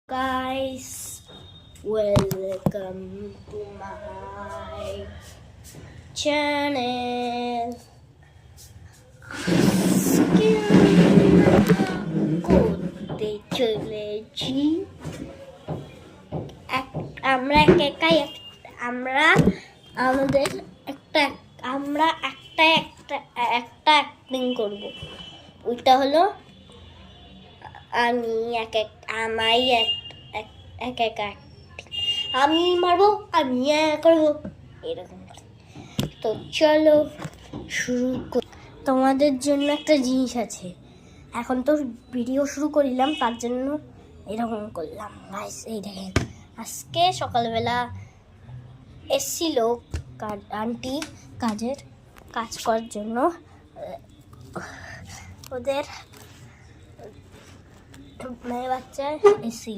Guys, welcome to my channel. করতে চলেছি আমরা একটা অ্যাক্টিং করব। ওইটা হলো আমি আমি মারবো, আমি করবো এরকম। তো চলো শুরু করি। তোমাদের জন্য একটা জিনিস আছে, এখন তো ভিডিও শুরু করিলাম, তার জন্য এরকম করলাম। গাইস এই দেখেন, আজকে সকালবেলা এসছিল আন্টি কাজ করার জন্য। ওদের মেয়ে বাচ্চা এসছিল।